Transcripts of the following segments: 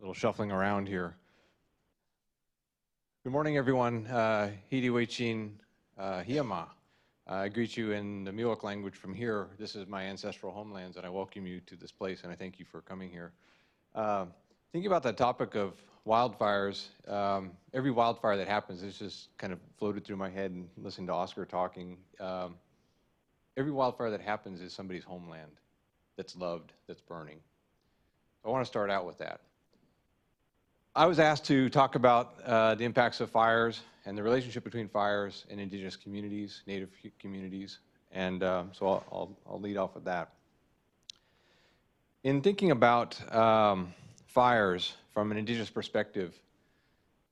little shuffling around here. Good morning, everyone. Hidi Weichin Hiama. I greet you in the Miwok language from here. This is my ancestral homelands, and I welcome you to this place, and I thank you for coming here. Thinking about the topic of wildfires, every wildfire that happens, this just kind of floated through my head and listening to Oscar talking. Every wildfire that happens is somebody's homeland that's loved, that's burning. I want to start out with that. I was asked to talk about the impacts of fires and the relationship between fires and indigenous communities, native communities, and so I'll lead off with that. In thinking about fires from an indigenous perspective,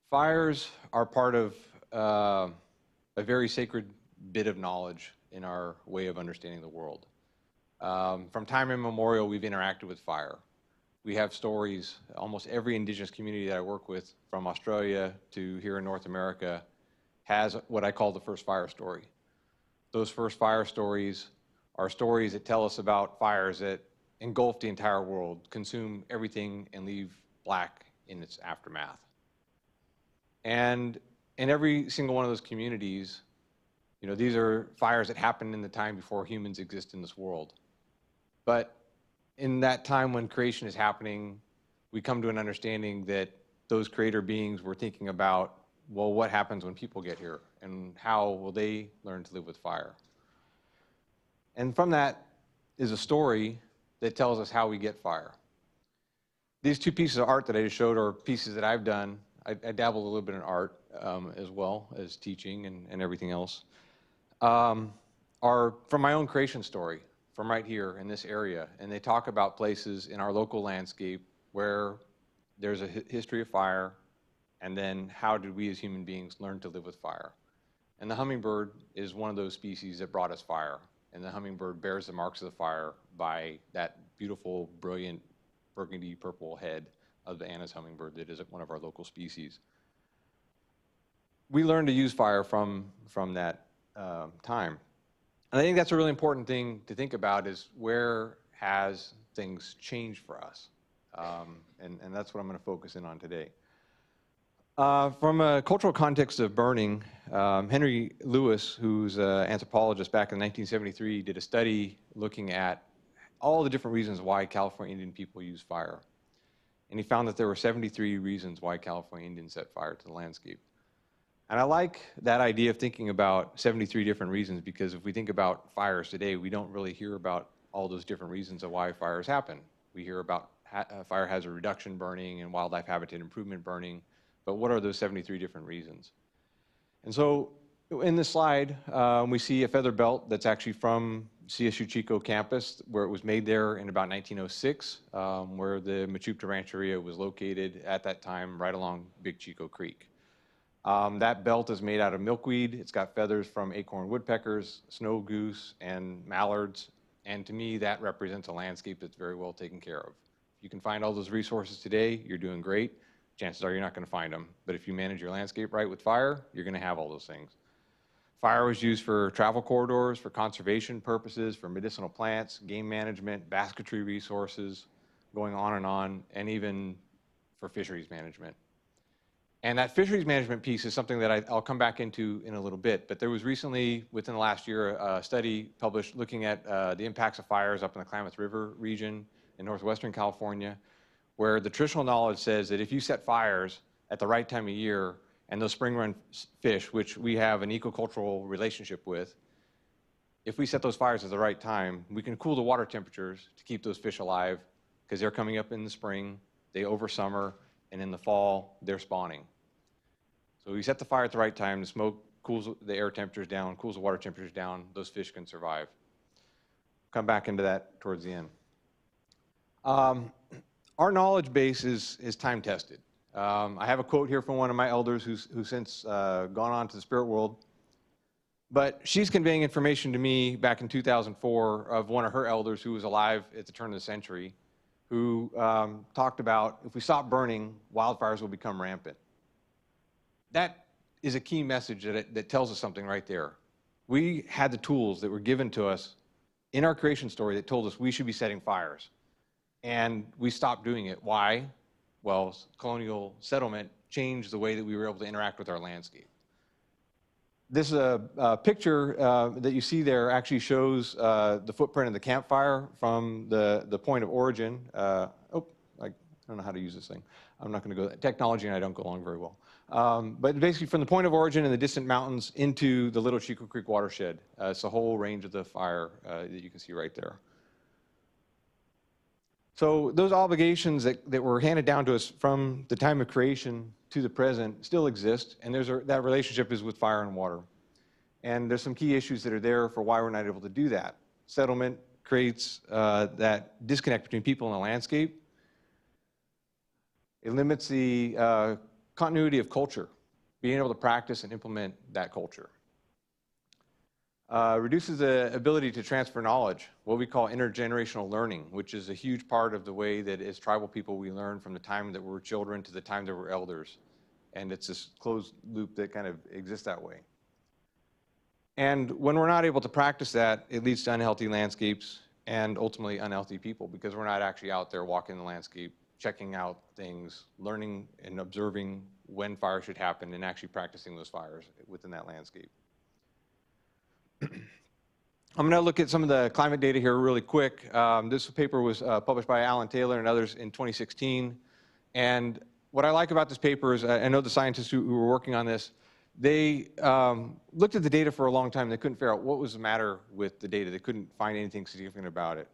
fires are part of a very sacred bit of knowledge in our way of understanding the world. From time immemorial, we've interacted with fire. We have stories. Almost every indigenous community that I work with, from Australia to here in North America, has what I call the first fire story. Those first fire stories are stories that tell us about fires that engulf the entire world, consume everything, and leave black in its aftermath. And in every single one of those communities, you know, these are fires that happened in the time before humans exist in this world. But in that time when creation is happening, we come to an understanding that those creator beings were thinking about, well, what happens when people get here, and how will they learn to live with fire? And from that is a story that tells us how we get fire. These two pieces of art that I just showed are pieces that I've done. I dabbled a little bit in art as well as teaching and everything else, are from my own creation story, from right here in this area. And they talk about places in our local landscape where there's a history of fire, and then how did we as human beings learn to live with fire? And the hummingbird is one of those species that brought us fire. And the hummingbird bears the marks of the fire by that beautiful, brilliant, burgundy purple head of the Anna's hummingbird that is one of our local species. We learned to use fire from that time. And I think that's a really important thing to think about, is where has things changed for us? And that's what I'm going to focus in on today. From a cultural context of burning, Henry Lewis, who's an anthropologist back in 1973, did a study looking at all the different reasons why California Indian people use fire. And he found that there were 73 reasons why California Indians set fire to the landscape. And I like that idea of thinking about 73 different reasons, because if we think about fires today, we don't really hear about all those different reasons of why fires happen. We hear about fire hazard reduction burning and wildlife habitat improvement burning, but what are those 73 different reasons? And so in this slide, we see a feather belt that's actually from CSU Chico campus, where it was made there in about 1906, where the Machoopta Rancheria was located at that time right along Big Chico Creek. That belt is made out of milkweed. It's got feathers from acorn woodpeckers, snow goose, and mallards. And to me, that represents a landscape that's very well taken care of. If you can find all those resources today, you're doing great. Chances are you're not going to find them. But if you manage your landscape right with fire, you're going to have all those things. Fire was used for travel corridors, for conservation purposes, for medicinal plants, game management, basketry resources, going on, and even for fisheries management. And that fisheries management piece is something that I'll come back into in a little bit, but there was recently, within the last year, a study published looking at the impacts of fires up in the Klamath River region in northwestern California, where the traditional knowledge says that if you set fires at the right time of year, and those spring run fish, which we have an ecocultural relationship with, if we set those fires at the right time, we can cool the water temperatures to keep those fish alive, because they're coming up in the spring, they over summer, and in the fall, they're spawning. So we set the fire at the right time, the smoke cools the air temperatures down, cools the water temperatures down, those fish can survive. Come back into that towards the end. Our knowledge base is time tested. I have a quote here from one of my elders who's since gone on to the spirit world, but she's conveying information to me back in 2004 of one of her elders who was alive at the turn of the century, who talked about, if we stop burning, wildfires will become rampant. That is a key message that tells us something right there. We had the tools that were given to us in our creation story that told us we should be setting fires. And we stopped doing it. Why? well, colonial settlement changed the way that we were able to interact with our landscape. This is a picture that you see there actually shows the footprint of the campfire from the point of origin. I don't know how to use this thing. I'm not going to go, technology and I don't go along very well. But basically from the point of origin in the distant mountains into the Little Chico Creek watershed. It's the whole range of the fire that you can see right there. So those obligations that were handed down to us from the time of creation to the present still exist, and that relationship is with fire and water. And there's some key issues that are there for why we're not able to do that. Settlement creates that disconnect between people and the landscape. It limits the continuity of culture, being able to practice and implement that culture. Reduces the ability to transfer knowledge, what we call intergenerational learning, which is a huge part of the way that as tribal people we learn from the time that we're children to the time that we're elders. And it's this closed loop that kind of exists that way. And when we're not able to practice that, it leads to unhealthy landscapes and ultimately unhealthy people because we're not actually out there walking the landscape, checking out things, learning and observing when fire should happen and actually practicing those fires within that landscape. I'm going to look at some of the climate data here really quick. This paper was published by Alan Taylor and others in 2016. And what I like about this paper is I know the scientists who were working on this, they looked at the data for a long time. They couldn't figure out what was the matter with the data. They couldn't find anything significant about it.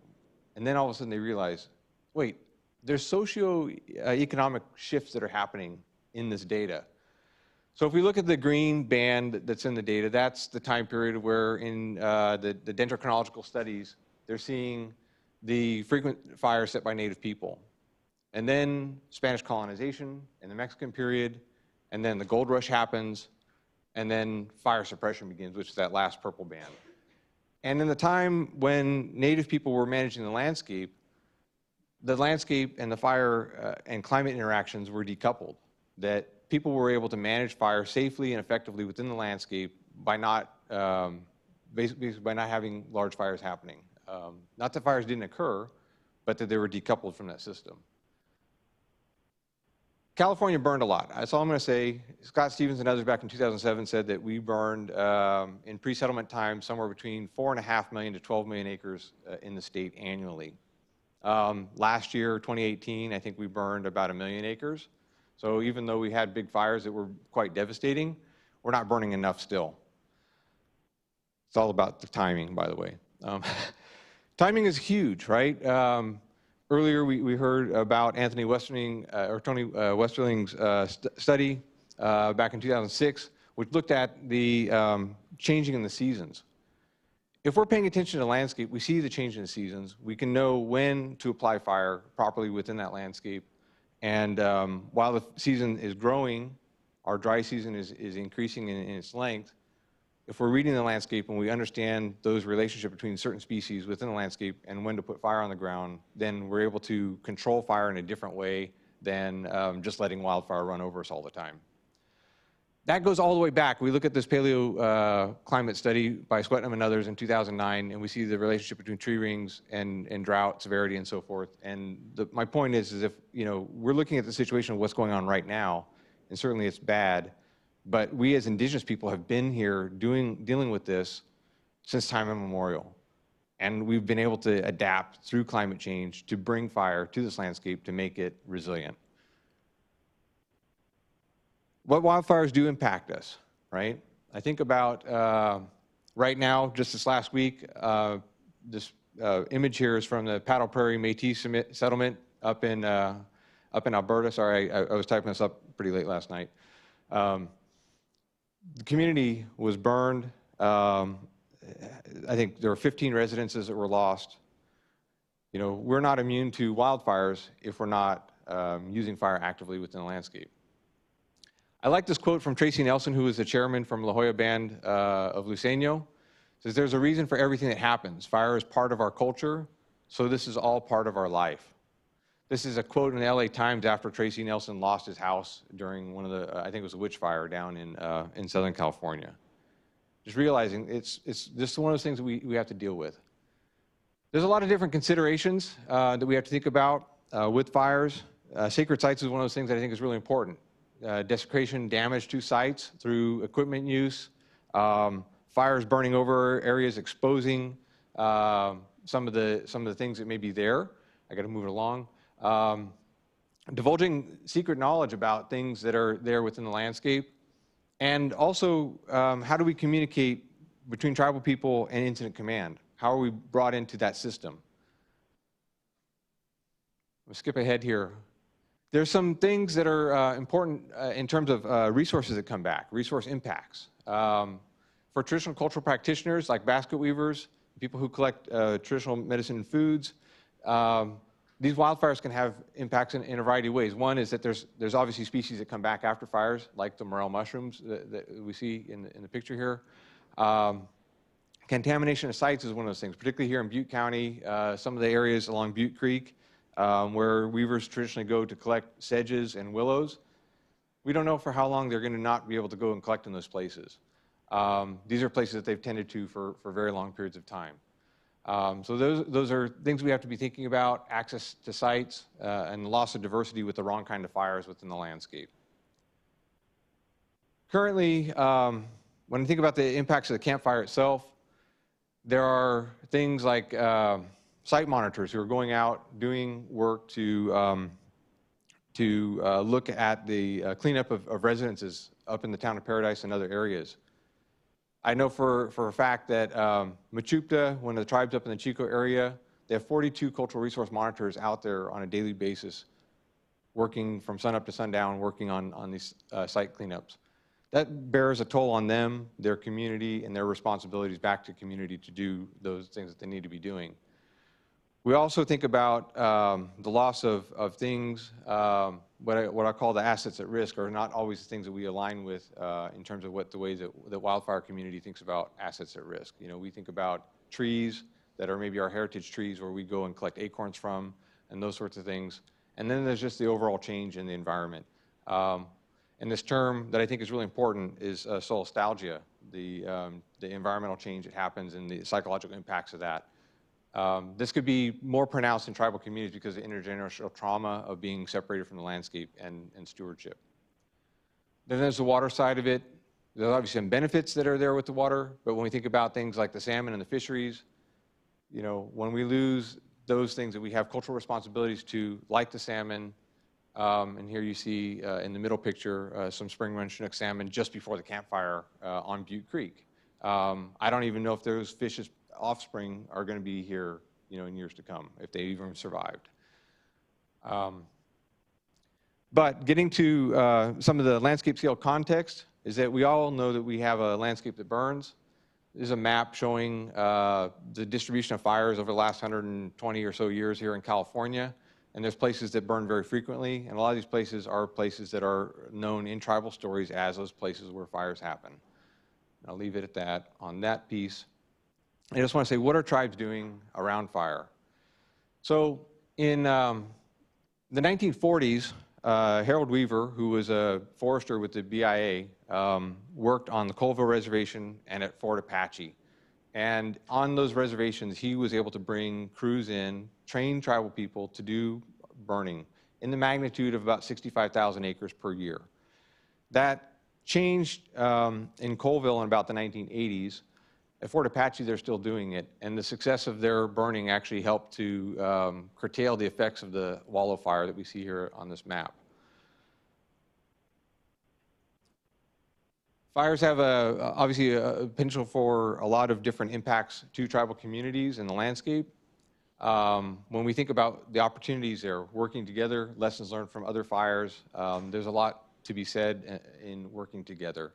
And then all of a sudden they realized, wait, there's socio-economic shifts that are happening in this data. So if we look at the green band that's in the data, that's the time period where in the dendrochronological studies, they're seeing the frequent fires set by native people. And then Spanish colonization and the Mexican period, and then the gold rush happens, and then fire suppression begins, which is that last purple band. And in the time when native people were managing the landscape and the fire and climate interactions were decoupled, that people were able to manage fire safely and effectively within the landscape by not, basically by not having large fires happening. Not that fires didn't occur, but that they were decoupled from that system. California burned a lot. That's all I'm going to say. Scott Stevens and others back in 2007 said that we burned in pre-settlement time somewhere between 4.5 million to 12 million acres in the state annually. Last year, 2018, I think we burned about 1 million acres. So even though we had big fires that were quite devastating, we're not burning enough still. It's all about the timing, by the way. Timing is huge, right? Earlier we heard about Tony Westerling's study back in 2006, which looked at the changing in the seasons. If we're paying attention to the landscape, we see the change in the seasons. We can know when to apply fire properly within that landscape. And while the season is growing, our dry season is increasing in its length. If we're reading the landscape and we understand those relationships between certain species within the landscape and when to put fire on the ground, then we're able to control fire in a different way than just letting wildfire run over us all the time. That goes all the way back. We look at this paleo climate study by Swetnam and others in 2009, and we see the relationship between tree rings and drought severity and so forth. And my point is if we're looking at the situation of what's going on right now, and certainly it's bad, but we as indigenous people have been here dealing with this since time immemorial. And we've been able to adapt through climate change to bring fire to this landscape to make it resilient. What wildfires do impact us, right? I think about right now, just this last week, this image here is from the Paddle Prairie Métis settlement up in Alberta. Sorry, I was typing this up pretty late last night. The community was burned. I think there were 15 residences that were lost. We're not immune to wildfires if we're not using fire actively within the landscape. I like this quote from Tracy Nelson, who is the chairman from La Jolla Band of Luiseño. It says, "There's a reason for everything that happens. Fire is part of our culture, so this is all part of our life." This is a quote in the LA Times after Tracy Nelson lost his house during one of the, I think it was a witch fire down in Southern California. Just realizing it's just one of those things that we have to deal with. There's a lot of different considerations that we have to think about with fires. Sacred sites is one of those things that I think is really important. Desecration, damage to sites through equipment use, fires burning over areas, exposing some of the things that may be there. I got to move it along. Divulging secret knowledge about things that are there within the landscape, and also how do we communicate between tribal people and incident command? How are we brought into that system? We'll skip ahead here. There's some things that are important in terms of resources that come back, resource impacts. For traditional cultural practitioners like basket weavers, people who collect traditional medicine and foods, these wildfires can have impacts in a variety of ways. One is that there's obviously species that come back after fires, like the morel mushrooms that we see in the picture here. Contamination of sites is one of those things, particularly here in Butte County, some of the areas along Butte Creek, where weavers traditionally go to collect sedges and willows. We don't know for how long they're going to not be able to go and collect in those places. These are places that they've tended to for very long periods of time. So those are things we have to be thinking about, access to sites, and the loss of diversity with the wrong kind of fires within the landscape. Currently, when I think about the impacts of the campfire itself, there are things like site monitors who are going out doing work to look at the cleanup of residences up in the town of Paradise and other areas. I know for a fact that Machupta, one of the tribes up in the Chico area, they have 42 cultural resource monitors out there on a daily basis, working from sunup to sundown, working on these site cleanups. That bears a toll on them, their community, and their responsibilities back to community to do those things that they need to be doing. We also think about the loss of things, what I call the assets at risk, are not always the things that we align with in terms of what the ways that the wildfire community thinks about assets at risk. You know, we think about trees that are maybe our heritage trees where we go and collect acorns from and those sorts of things. And then there's just the overall change in the environment. And this term that I think is really important is solastalgia, the environmental change that happens and the psychological impacts of that. This could be more pronounced in tribal communities because of the intergenerational trauma of being separated from the landscape and stewardship. Then there's the water side of it. There's obviously some benefits that are there with the water, but when we think about things like the salmon and the fisheries, you know, when we lose those things that we have cultural responsibilities to, like the salmon, and here you see in the middle picture some spring run Chinook salmon just before the campfire on Butte Creek. I don't even know if those fish's offspring are going to be here, you know, in years to come, if they even survived. But getting to some of the landscape scale context is that we all know that we have a landscape that burns. This is a map showing the distribution of fires over the last 120 or so years here in California. And there's places that burn very frequently, and a lot of these places are places that are known in tribal stories as those places where fires happen. And I'll leave it at that on that piece. I just want to say, what are tribes doing around fire? So in the 1940s, Harold Weaver, who was a forester with the BIA, worked on the Colville Reservation and at Fort Apache. And on those reservations, he was able to bring crews in, train tribal people to do burning in the magnitude of about 65,000 acres per year. That changed in Colville in about the 1980s. At Fort Apache, they're still doing it, and the success of their burning actually helped to curtail the effects of the wallow fire that we see here on this map. Fires have obviously a potential for a lot of different impacts to tribal communities and the landscape. When we think about the opportunities there, working together, lessons learned from other fires, there's a lot to be said in working together.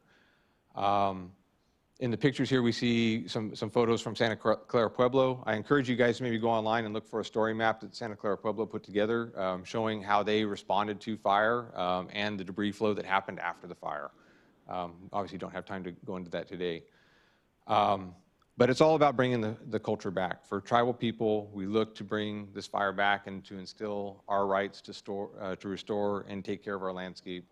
In the pictures here, we see some photos from Santa Clara Pueblo. I encourage you guys to maybe go online and look for a story map that Santa Clara Pueblo put together, showing how they responded to fire and the debris flow that happened after the fire. Obviously, don't have time to go into that today. But it's all about bringing the culture back. For tribal people, we look to bring this fire back and to instill our rights to restore and take care of our landscape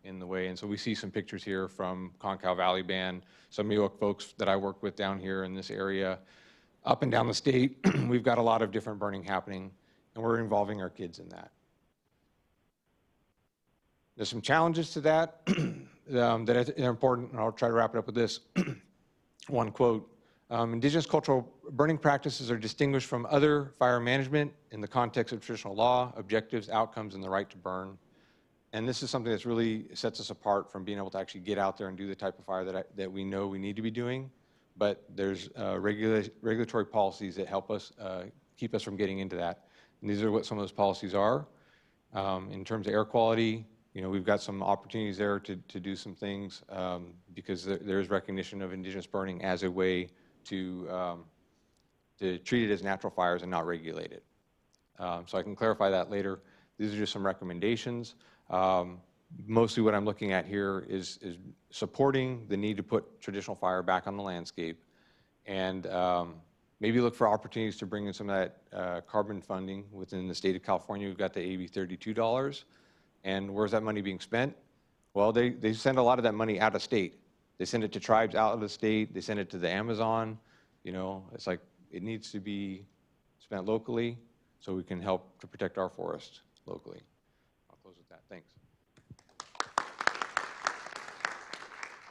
in the way. And so we see some pictures here from Concal Valley Band, some Miwok folks that I work with down here in this area. Up and down the state, we've got a lot of different burning happening, and we're involving our kids in that. There's some challenges to that that are important, and I'll try to wrap it up with this. One quote, indigenous cultural burning practices are distinguished from other fire management in the context of traditional law, objectives, outcomes, and the right to burn. And this is something that's really sets us apart from being able to actually get out there and do the type of fire that we know we need to be doing. But there's regulatory policies that help us keep us from getting into that. And these are what some of those policies are. In terms of air quality, we've got some opportunities there to do some things because there is recognition of indigenous burning as a way to treat it as natural fires and not regulate it. So I can clarify that later. These are just some recommendations. Mostly what I'm looking at here is supporting the need to put traditional fire back on the landscape, and maybe look for opportunities to bring in some of that carbon funding within the state of California. We've got the AB $32. And where's that money being spent? Well, they send a lot of that money out of state. They send it to tribes out of the state. They send it to the Amazon. It's like it needs to be spent locally so we can help to protect our forests locally. I'll close with that. Thanks.